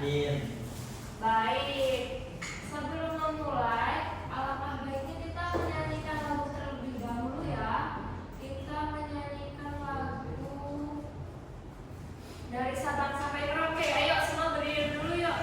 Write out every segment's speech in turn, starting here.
Amin. Baik, sebelum memulai, alangkah baiknya kita menyanyikan lagu terlebih dahulu ya. Kita menyanyikan lagu dari Sabang sampai Merauke. Ayo semua berdiri dulu yuk.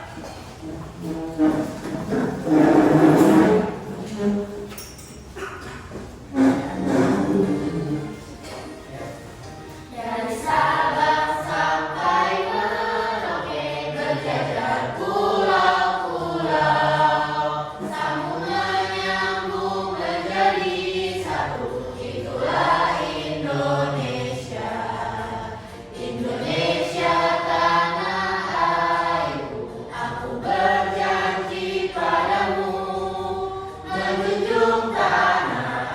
Dari Sabang sampai Merauke berjajar pulau-pulau, sambung menyambung menjadi satu. Itulah Indonesia, Indonesia tanah airku. Aku berjanji padamu menjunjung tanah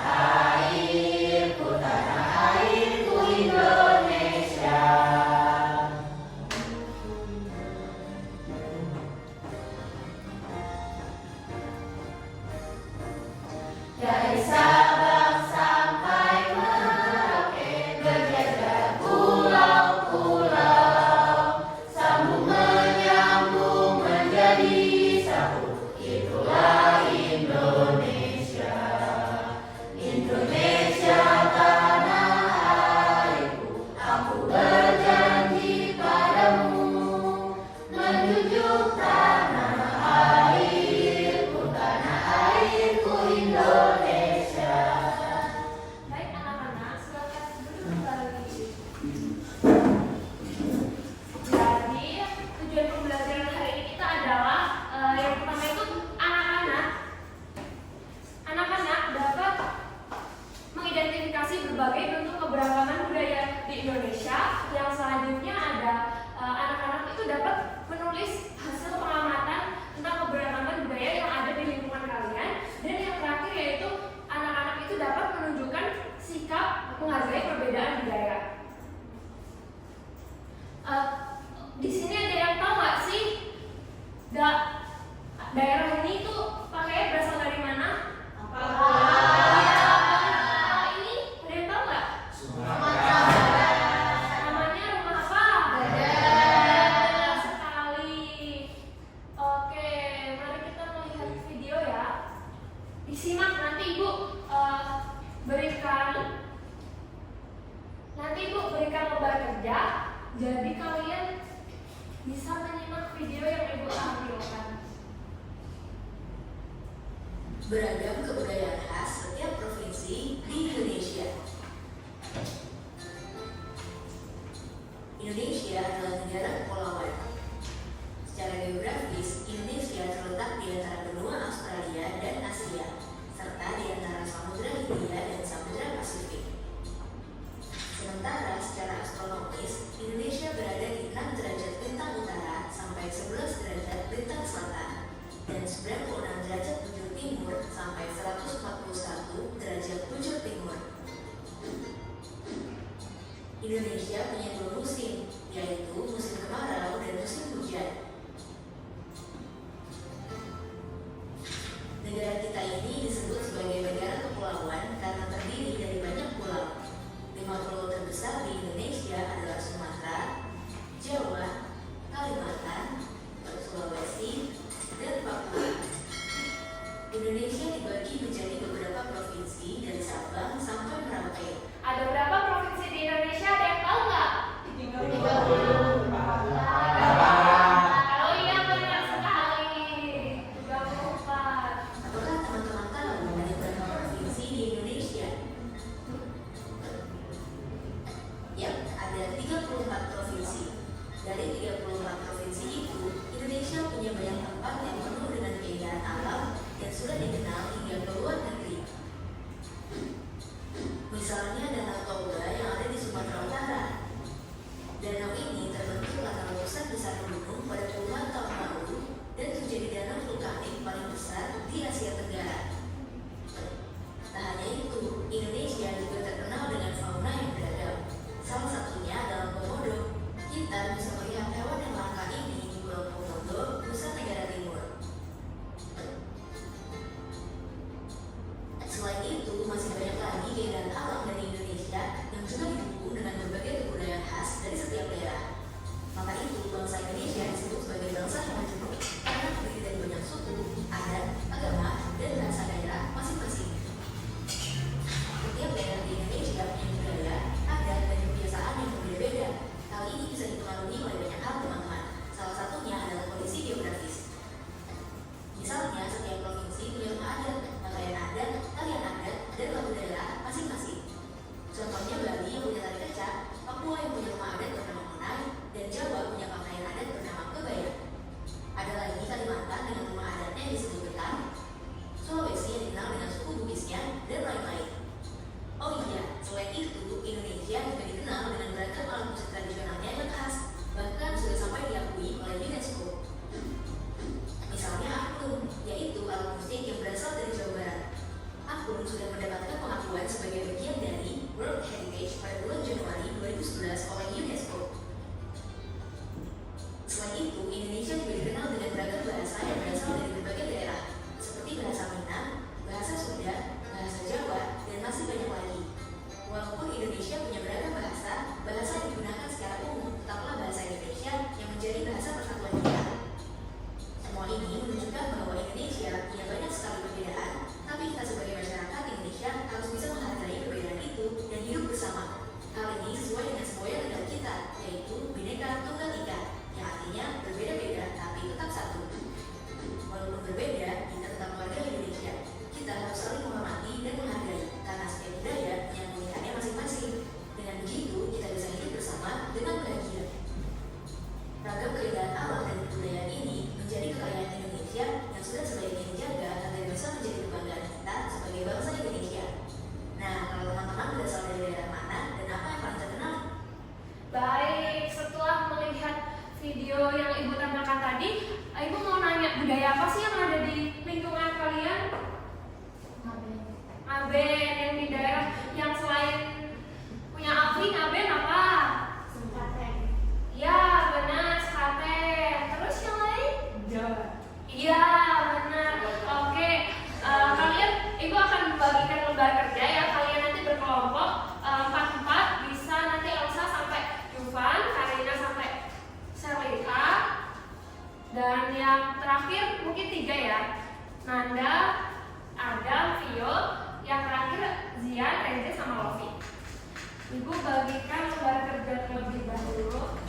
airku, tanah airku Indonesia. Dari Sabang sampai Merauke berjajar pulau-pulau, sambung menyambung menjadi satu. Itulah Indonesia, Indonesia tanah airku. Aku berjanji padamu menjunjung tanah airku, tanah airku Indonesia. Baik anak-anak, silakan duduk kembali. Jadi tujuan pembelajaran hari ini kita adalah yang pertama itu anak-anak dapat mengidentifikasi berbagai bentuk keberagaman budaya di Indonesia. Yang selanjutnya ada anak-anak itu dapat menulis hasil pengamatan tentang keberagaman budaya yang ada di lingkungan kalian. Dan yang terakhir yaitu anak-anak itu dapat menunjukkan sikap menghargai perbedaan budaya. Di sini ada yang tahu nggak sih daerah ini tuh pakainya berasal dari mana? Ini ada yang tahu nggak? Namanya rumah apa? Benar sekali. Oke, mari kita melihat video ya. Disimak nanti Ibu berikan lembar kerja. Jadi kalian bisa menyimak video yang Ibu tampilkan. Beragam kebudayaan khas setiap provinsi di Indonesia. Indonesia adalah negara kepulauan. Secara geografis, Indonesia terletak di antara benua Australia dan Asia, serta di antara Samudra Hindia dan Samudra Pasifik. Sementara secara astronomis, Indonesia berada di 6 derajat lintang utara sampai 11 derajat lintang selatan dan 96 derajat bujur timur sampai 141 derajat bujur timur. Indonesia punya 2 musim, yaitu musim kemarau Bhinneka Tunggal Ika, yang artinya berbeda-beda tapi tetap satu. Walaupun berbeda, kita tetap warga Indonesia. Kita harus saling menghormati dan menghargai karena setiap budaya punya keunikannya masing-masing. Dengan begitu, kita bisa hidup bersama dengan bahagia. Ragam keindahan alam dan kebudayaan ini menjadi kekayaan Indonesia yang sudah sebaiknya dijaga agar bisa menjadi kebanggaan kita sebagai bangsa Indonesia. Nah, kalau teman-teman berasal dari daerah mana dan apa yang paling terkenal? Baik, setelah melihat video yang Ibu tampilkan tadi, Ibu mau nanya budaya apa sih yang ada di lingkungan kalian? Aben, yang di daerah yang selain punya api, Aben apa? Ya, benar, sate. Terus yang lain? Jawa. Iya, benar. Oke, kalian, Ibu akan membagikan lembar kerja ya. Kalian nanti berkelompok 4-4, bisa nanti Elsa sampai Dufan, Karina sampai Selita, dan yang terakhir mungkin 3 ya. Nanda, Adam, Vio, yang terakhir Zian, Reza, sama Lofi. Ibu bagikan lembar kerja terlebih dahulu.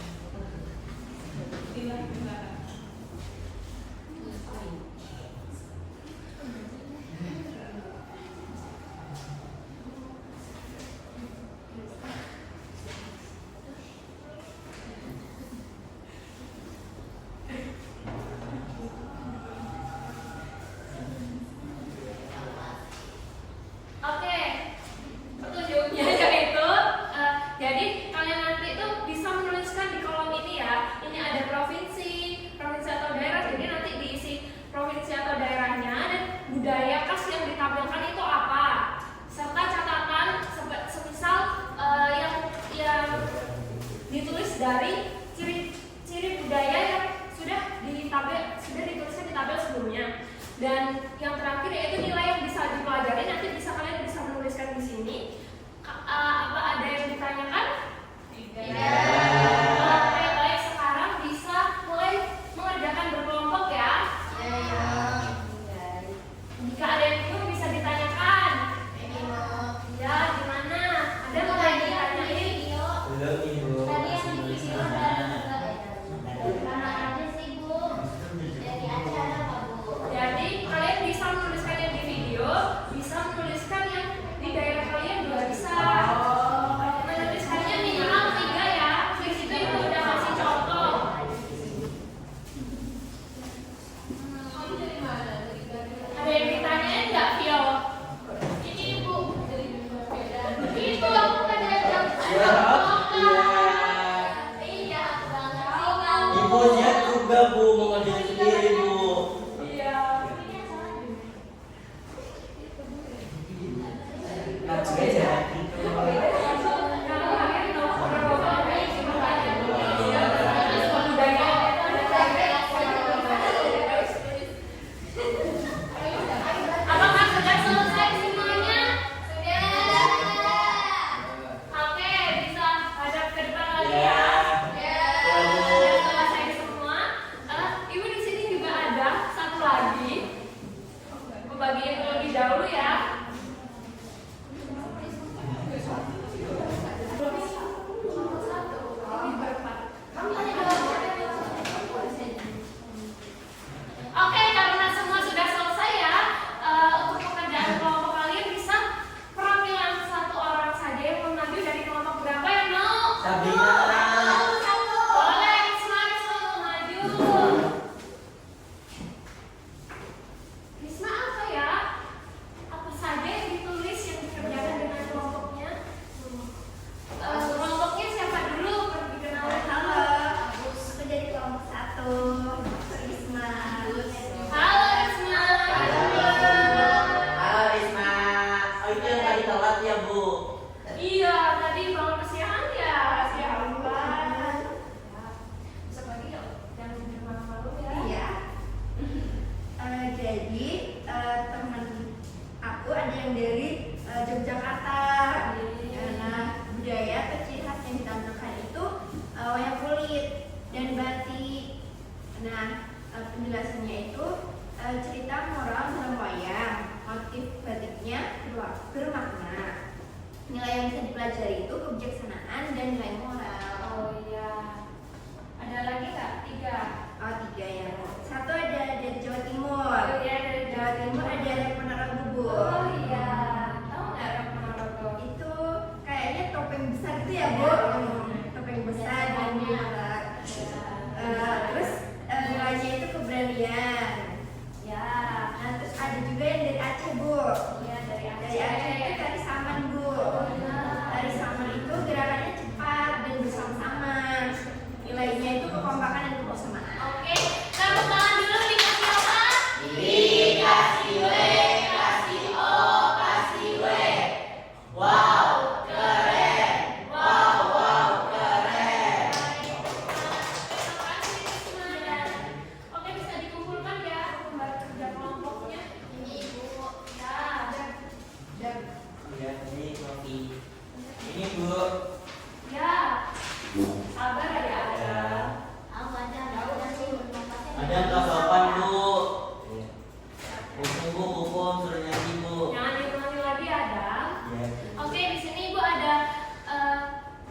Oke, petunjuknya yaitu jadi kalian nanti itu bisa menuliskan di kolom ini ya. Ini ada provinsi atau daerah. Jadi nanti diisi provinsi atau daerahnya dan budaya khas yang ditampilkan itu apa. Serta catatan semisal yang ditulis dari ciri-ciri budaya yang sudah dituliskan di tabel sebelumnya. Dan yang terakhir yaitu nilai yang bisa dipelajari, nanti kalian bisa menuliskan di sini. Apa ada yang ditanyakan? Tidak. Oke, baik, sekarang bisa mulai mengerjakan berkelompok ya. Jika ada yang bingung bisa ditanyakan. Ya, gimana? Ada mau ditanyain? Belum, Ibu. Tadi yang di video mana aja sih, Bu? Dari acara apa, Bu? Jadi kalian bisa menuliskan yang di video, bisa menuliskan yang di daerah kalian juga bisa. Menuliskannya minimal 3 ya. Di situ Ibu udah kasih contoh. Ada yang ditanyain nggak, Vio? Ini Ibu. Ibu, aku kan ada Iya, bangga sih kamu. Ibu lihat juga, Bu, mau ngerjain sendiri, Bu. Iya. Nah, juga jadi. Apakah sudah selesai semuanya? Sudah. Oke, bisa hadap ke depan lagi Ya. ya. Ya, Bu. Sudah selesai semua. Ibu di sini juga ada satu lagi. Ibu bagiin terlebih dahulu ya. Oke, karena semua sudah selesai ya, untuk pekerjaan kelompok kalian bisa perwakilan 1 orang saja yang mengambil dari kelompok berapa yang mau? Sabrina. Boleh, Risma maju. Risma apa ya? Apa saja yang ditulis yang dikerjakan dengan kelompoknya? Kelompoknya siapa dulu? Perkenalkan. Halo, aku dari kelompok 1. Risma. Halo Risma. Halo, Risma. Oh, itu yang tadi telat ya, Bu? Iya, tadi bangun kesiangan ya. Sialan. Besok lagi yuk, jangan tidur malam-malam ya. Iya. Jadi teman aku ada yang dari Yogyakarta. Nah, budaya atau ciri khas yang ditampilkan itu wayang kulit dan batik. Nah, penjelasannya itu cerita moral dalam wayang. Motif batiknya bermakna. Nilai yang bisa dipelajari itu kebijaksanaan dan nilai moral. Oh iya. Ada kelas 8 Bu. Bu, suruh nyanyi Bu. Jangan diulangi lagi ada. Iya. Oke, di sini Ibu ada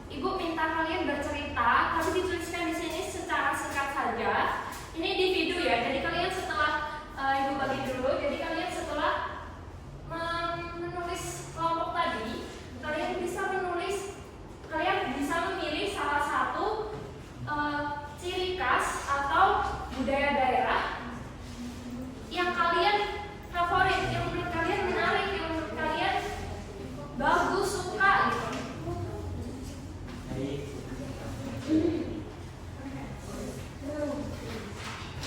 Ibu minta kalian bercerita, tapi dituliskan di sini secara singkat saja. Ini individu ya, jadi kalian setelah Ibu bagi dulu, jadi kalian setelah menulis kelompok tadi, kalian bisa memilih salah satu ciri khas atau budaya daerah yang kalian favorit, yang menurut kalian menarik, yang menurut kalian bagus, suka gitu. Baik.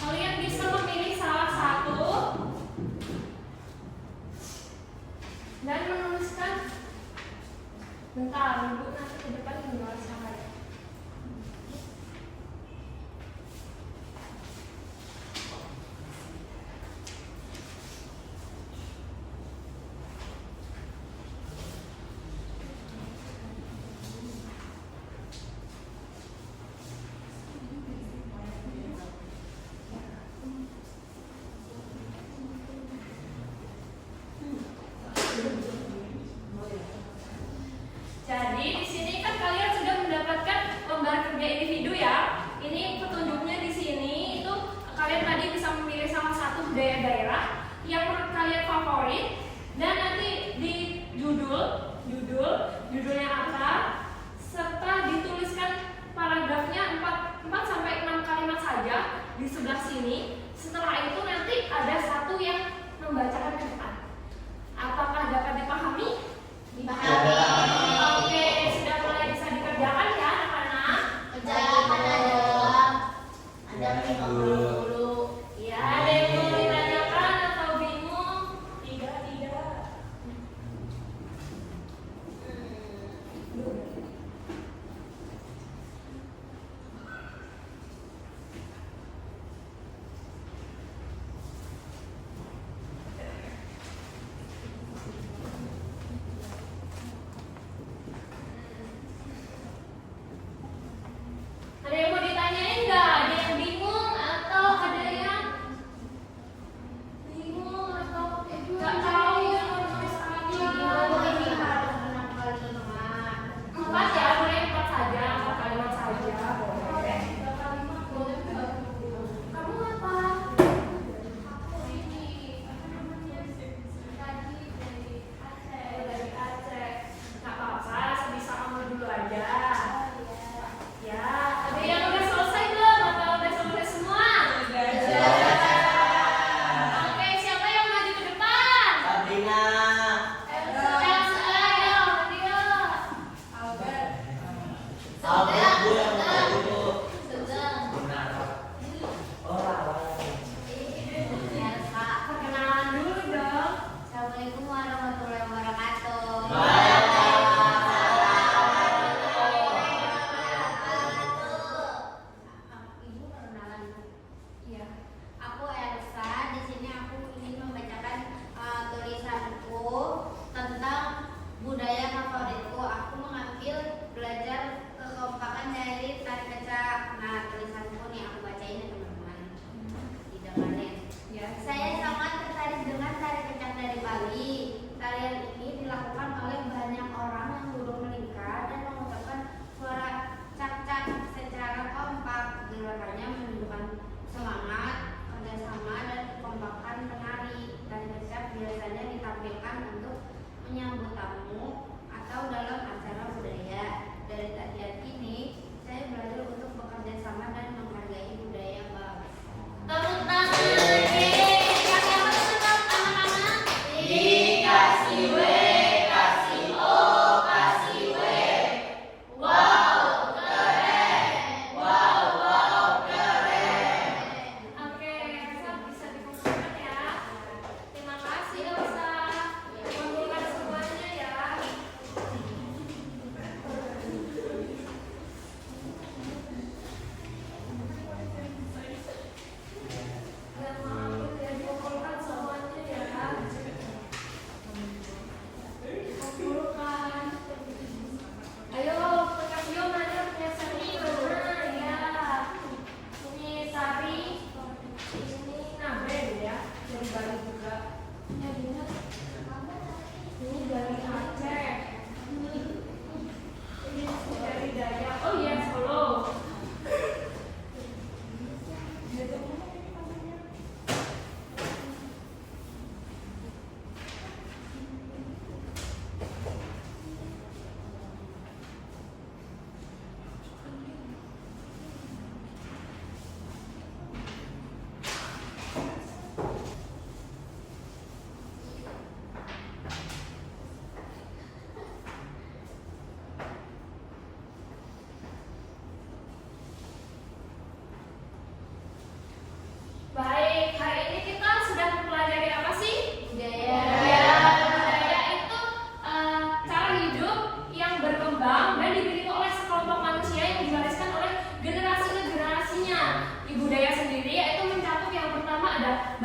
Kalian bisa memilih salah satu dan menuliskan. Bentar, Ibu nanti ke depan menulis sama ya. Jadi di sini kan kalian sudah mendapatkan lembar kerja individu ya. Ini petunjuknya di sini itu kalian tadi bisa memilih salah satu budaya daerah yang menurut kalian favorit dan nanti di judulnya apa serta dituliskan paragrafnya 4 sampai 6 kalimat saja di sebelah sini. Setelah itu nanti ada satu yang membacakan ke depan. Apakah dapat dipahami? Oke, sudah mulai bisa dikerjakan ya anak-anak? Ya, ada yang mau ditanyakan atau bingung? Tidak.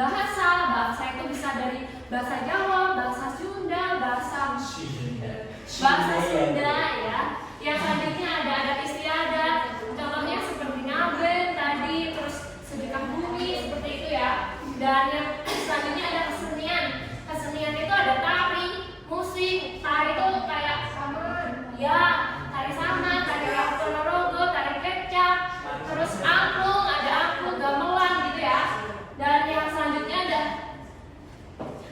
bahasa itu bisa dari bahasa Jawa, bahasa Sunda, bahasa Sunda ya. Yang selanjutnya ada adat istiadat, contohnya seperti ngaben tadi, terus sedekah bumi seperti itu ya. Dan yang selanjutnya ada kesenian. Kesenian itu ada tari, musik. Tari itu kayak ya, tari saman, tari ponorogo, tari kecak, terus angklung, ada angklung, gamelan gitu ya. Dan yang selanjutnya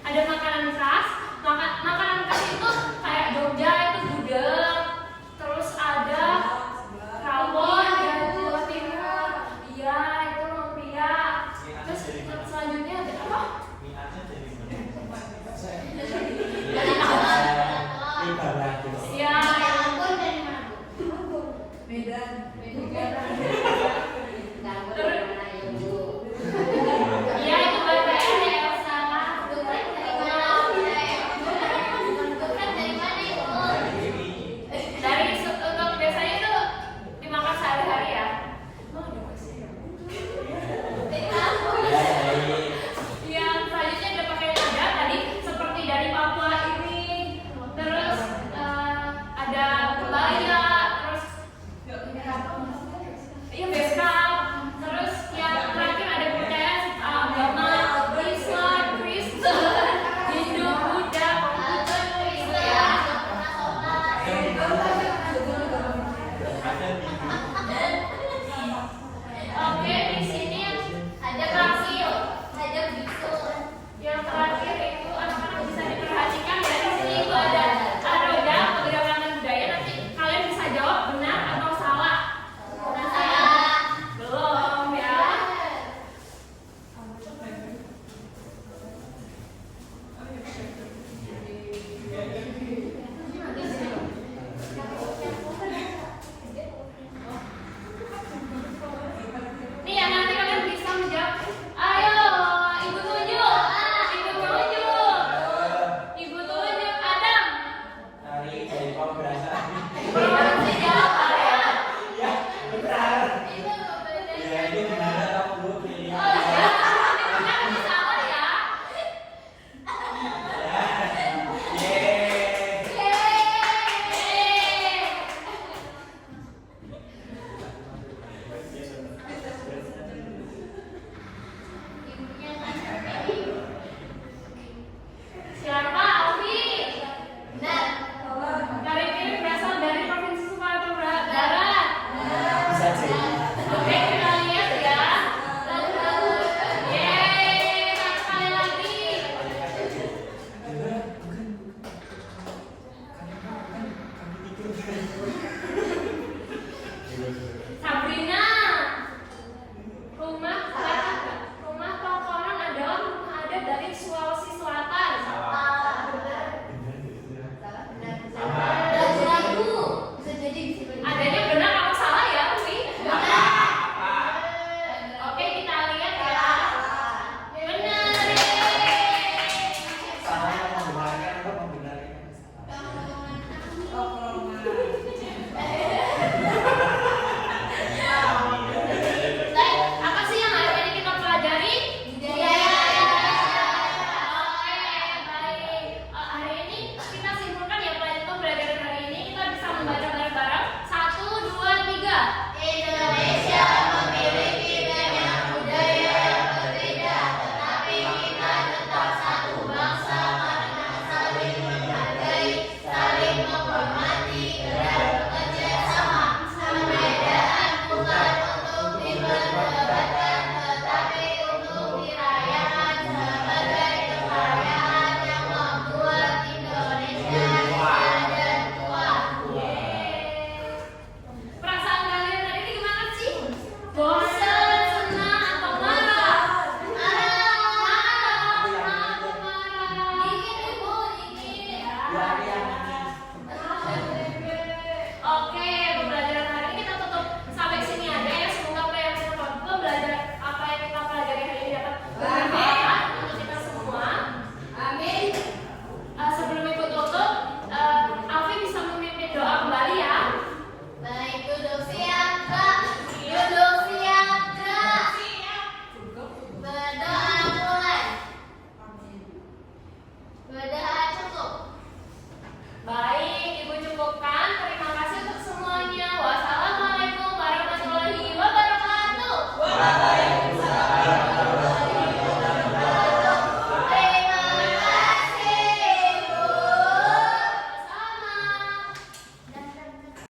ada makanan khas. Makanan khas itu kayak Jogja itu gudeg, olahraga.